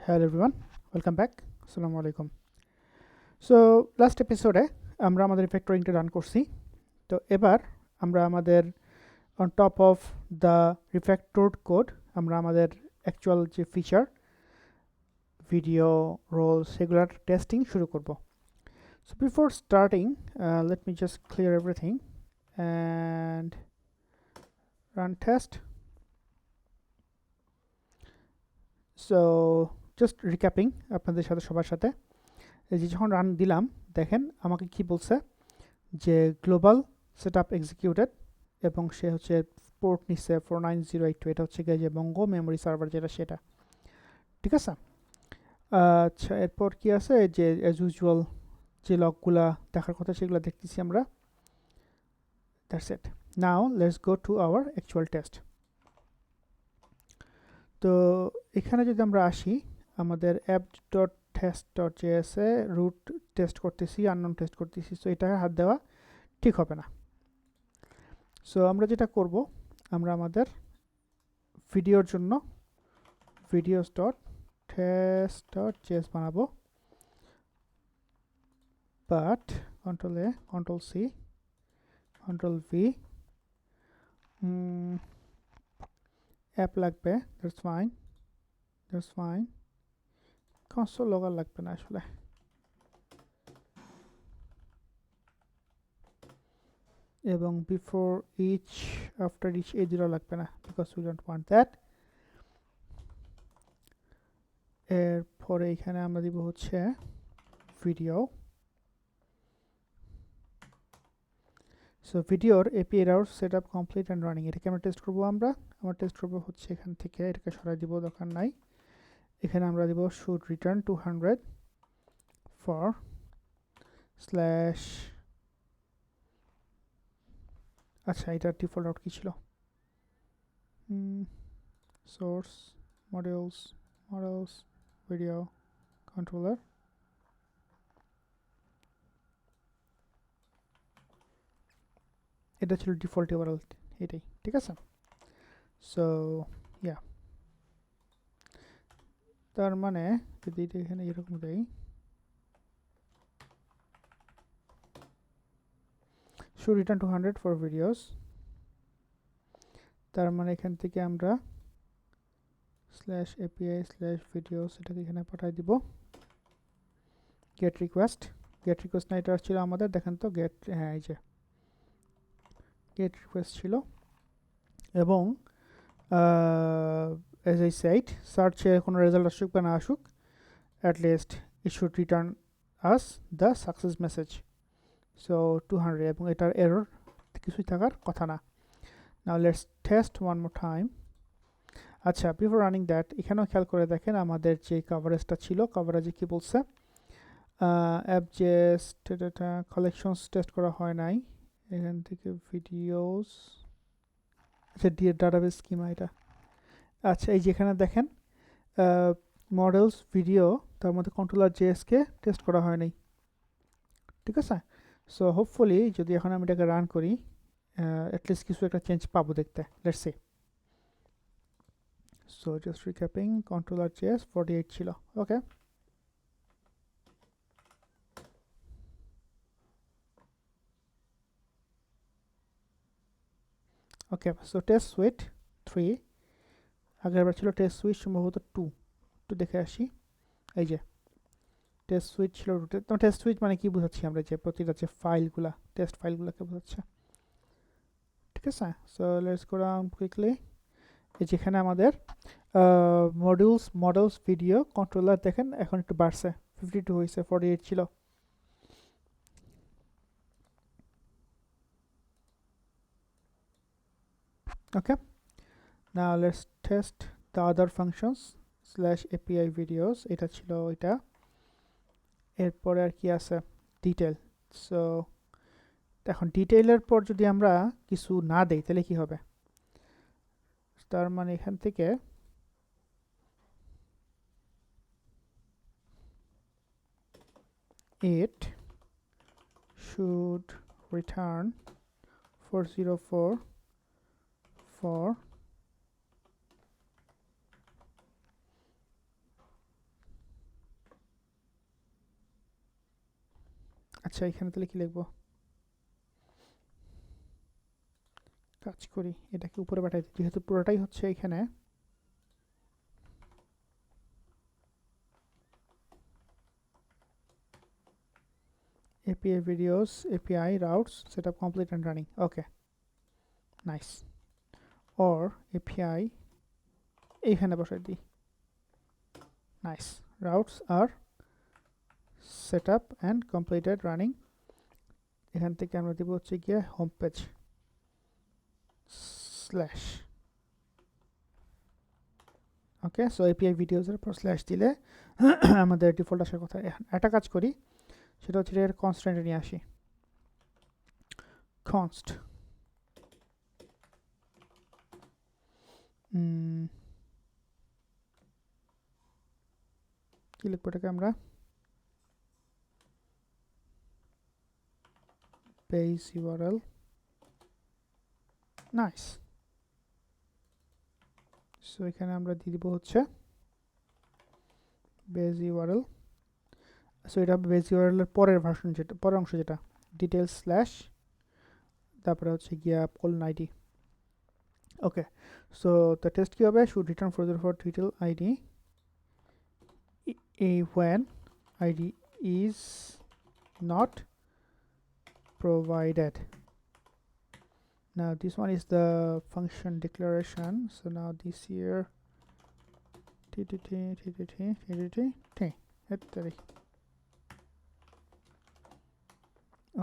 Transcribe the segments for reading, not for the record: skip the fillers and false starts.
Hello everyone, welcome back. Assalamu alaikum. So last episode আমরা আমাদের রিফ্যাক্টরিংটা run করছি। তো এবার আমরা আমাদের on top of the refactored code আমরা আমাদের actual যে ফিচার ভিডিও রোল সেগুলার টেস্টিং শুরু করব। So before starting, let me just clear everything and run test. So just recapping আপনাদের সাথে সবার সাথে এই যে যখন রান দিলাম দেখেন আমাকে কি বলছে যে গ্লোবাল সেটআপ এক্সিকিউটেড এবং সে হচ্ছে পোর্ট নিচ্ছে 49082 এটা হচ্ছে যে বঙ্গ মেমরি সার্ভার যেটা সেটা ঠিক আছে। আচ্ছা এরপর কি আছে যে অ্যাজ ইউজুয়াল যে লগগুলা দেখার কথা সেগুলো দেখতেছি আমরা। That's it. Now let's go to our actual test. তো এখানে যদি আমরা আসি আমাদের app.test.js এ রুট টেস্ট করতেছি আননোন টেস্ট করতেছি, সো এটা হাত দেওয়া ঠিক হবে না। সো আমরা যেটা করব আমরা আমাদের ভিডিওর জন্য videos.test.js বানাবো, but control A control C control V app লাগবে, দ্যাটস ফাইন কনসোল লগা লাগবে না আসলে। এবং বিফোর ইচ আফটার ইচ এই দুটো লাগবে না because we don't want that. এরপরে এখানে আমরা দিব হচ্ছে ভিডিও। সো ভিডিওর API route set up complete and running, এটাকে আমরা টেস্ট করবো। আমরা টেস্ট করবো হচ্ছে এখান থেকে, এটাকে সরাই দিব দরকার নাই। এখানে আমরা দিব শুড রিটার্ন 200 ফর স্ল্যাশ, আচ্ছা এটা ডিফল্ট আউট কি ছিল, সোর্স মডেলস ভিডিও কন্ট্রোলার, এটা ছিল ডিফল্ট ইউআরএল এটাই, ঠিক আছে। সো ইয়া তার মানে যদি এটা এখানে এরকম দেই should return 200 for videos, তার মানে এখান থেকে আমরা স্ল্যাশ এপিআই স্ল্যাশ ভিডিওস এটাকে এখানে পাঠিয়ে দিব। গেট রিকোয়েস্ট না এটা ছিল আমাদের, দেখেন তো গেট, হ্যাঁ এই যে গেট রিকোয়েস্ট ছিল। এবং as I said সার্চে কোনো রেজাল্ট আসুক বা না আসুক at least it should return us the success message. So 200 এবং এটার এরর কিছুই থাকার কথা না। Now let's test one more time. আচ্ছা before running that এখানেও খেয়াল করে দেখেন আমাদের যে কভারেজটা ছিল, কভারেজে কি বলছে অ্যাপ.js ডেটা কালেকশনস টেস্ট করা হয় নাই, এখান থেকে ভিডিওস, আচ্ছা ডাটাবেস স্কিমা এটা, আচ্ছা এই যেখানে দেখেন মডেলস ভিডিও তার মধ্যে কন্ট্রোলার জেএসকে টেস্ট করা হয় নাই, ঠিক আছে। সো হোপফুলি যদি এখন আমি এটাকে রান করি অ্যাটলিস্ট কিছু একটা চেঞ্জ পাবো দেখতে, let's see. So just recapping, controller JS 48 ছিল, okay. Okay so test suite 3, আগেরবার ছিল টেস্ট সুইট সম্ভবত 2, একটু দেখে আসি। এই যে টেস্ট সুইট ছিল, তো টেস্ট সুইট মানে কি বোঝাচ্ছি আমরা, যে প্রতিটা যে ফাইলগুলা টেস্ট ফাইলগুলোকে বোঝাচ্ছে, ঠিক আছে। So let's go down quickly. এই যেখানে আমাদের মডেলস ভিডিও কন্ট্রোলার দেখেন এখন একটু বাড়ছে, 52 হয়েছে, 48 ছিল। Okay now let's test the other functions slash API videos, এটা ছিল এটা। এরপরে আর কি আছে ডিটেল। সো এখন ডিটেইলের পর যদি আমরা কিছু না দেই তাহলে কি হবে, তার মানে এখান থেকে it should return 404 for আচ্ছা এখানে তাহলে কি লিখবো, কাজ করি এটাকে উপরে পাঠাই দিই, যেহেতু পুরোটাই হচ্ছে এখানে API videos, API routes, setup complete and running. Okay, nice. Or API এখানে বসাই দিই, nice. Routes are set up and completed running. এখান থেকে আমরা দিব হচ্ছে গিয়ে হোম পেজ স্ল্যাশ, ওকে। সো API videos এর পর স্ল্যাশ দিলে আমাদের ডিফল্ট আসার কথা। একটা কাজ করি, সেটা হচ্ছে এর কনস্ট্যান্টে নিয়ে আসি, const কি লিখবো এটাকে আমরা, base URL, নাইস। সো এখানে আমরা দিয়ে দিব হচ্ছে base URL। সো এটা বেস ইউআরএল এর পরের ভার্সন, যেটা পরের অংশ, যেটা ডিটেলস স্ল্যাশ তারপরে হচ্ছে গিয়া colon id। Okay, so the test কি হবে, should return for title id when id is not provided. Now this one is the function declaration, so now this here ttt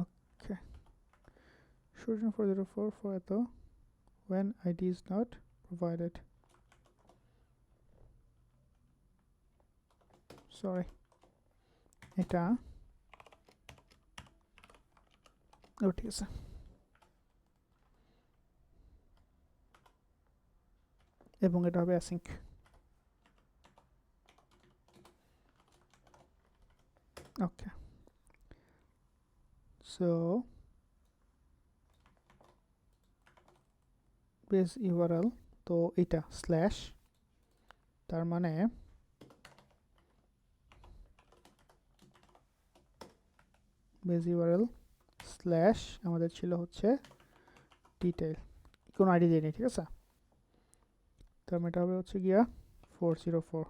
okay, should return for eto when id is not provided, sorry এটা ঠিক আছে। এবং এটা হবে async. ওকে, so base URL, তো এটা slash, তার মানে বেস ইউআরএল স্ল্যাশ আমাদের ছিল হচ্ছে ডিটেইল, কোনো আইডি দিইনি, ঠিক আছে। তার মানে এটা হবে হচ্ছে গিয়া 404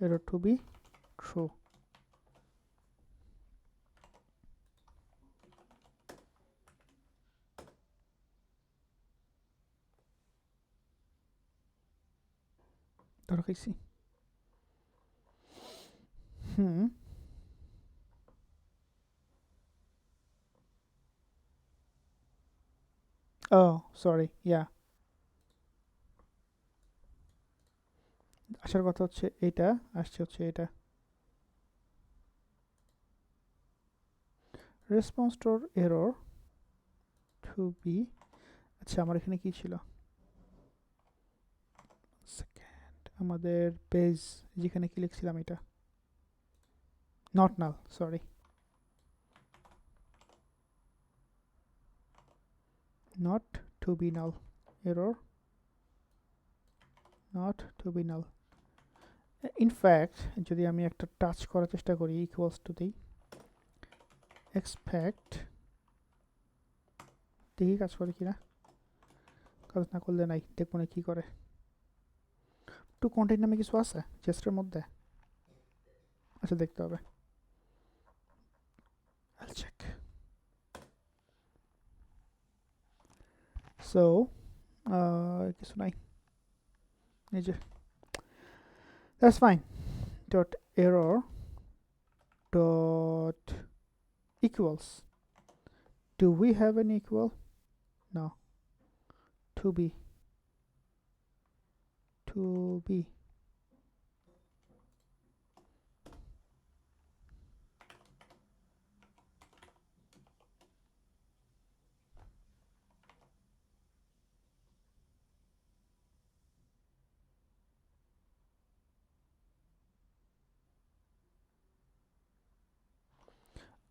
error to be true। ধরো খাইছি। Oh, sorry, yeah, আসার কথা হচ্ছে এটা, আসছে হচ্ছে এটা response to error to be. আচ্ছা আমার এখানে কি ছিল, সেকেন্ড আমাদের পেজ যেখানে কি লিখছিলাম, এটা not null, sorry, not to be null, error not to be null। In fact যদি আমি একটা টাচ করার চেষ্টা করি, ইকুয়ালস টু দিই এক্সপেক্ট, দেখি কাজ করে কিনা, কাজ না করলে নাই, দেখবো না কি করে। টু কন্টেন্ট নামে কিছু আছে জেস্টের মধ্যে, আচ্ছা দেখতে হবে, I'll check। সো কিছু নাই, এই যে that's fine, dot error dot equals, do we have an equal, no, to be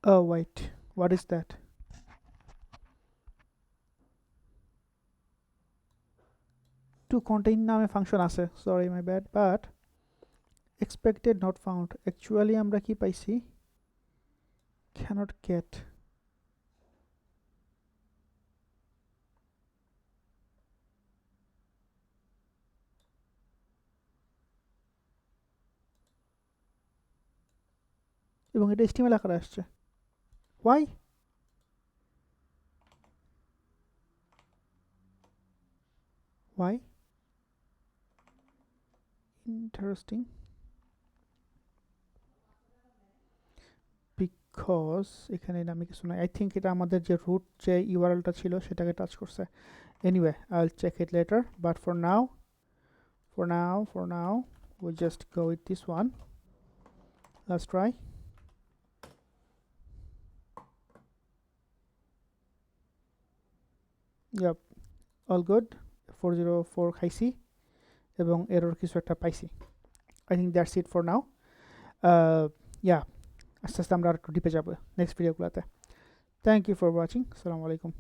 oh wait, what is that, to contain নামে ফাংশন আছে, sorry my bad, but expected not found, actually আমরা কি পাইছি, cannot get এবং এটা HTML আকারে আসছে why interesting because এখানে নামে কিছু নাই I think এটা আমাদের যে root যে URL-টা ছিল সেটাকে টাচ করছে anyway I'll check it later but for now we'll just go with this one. Let's try. Yep, all good. 404 খাইছি এবং এরর কিছু একটা পাইছি I think that's it for now. Yeah, আস্তে আস্তে আমরা আরেকটু ডিপে যাবো নেক্সট ভিডিওগুলোতে. Thank you for watching. Assalamu alaikum.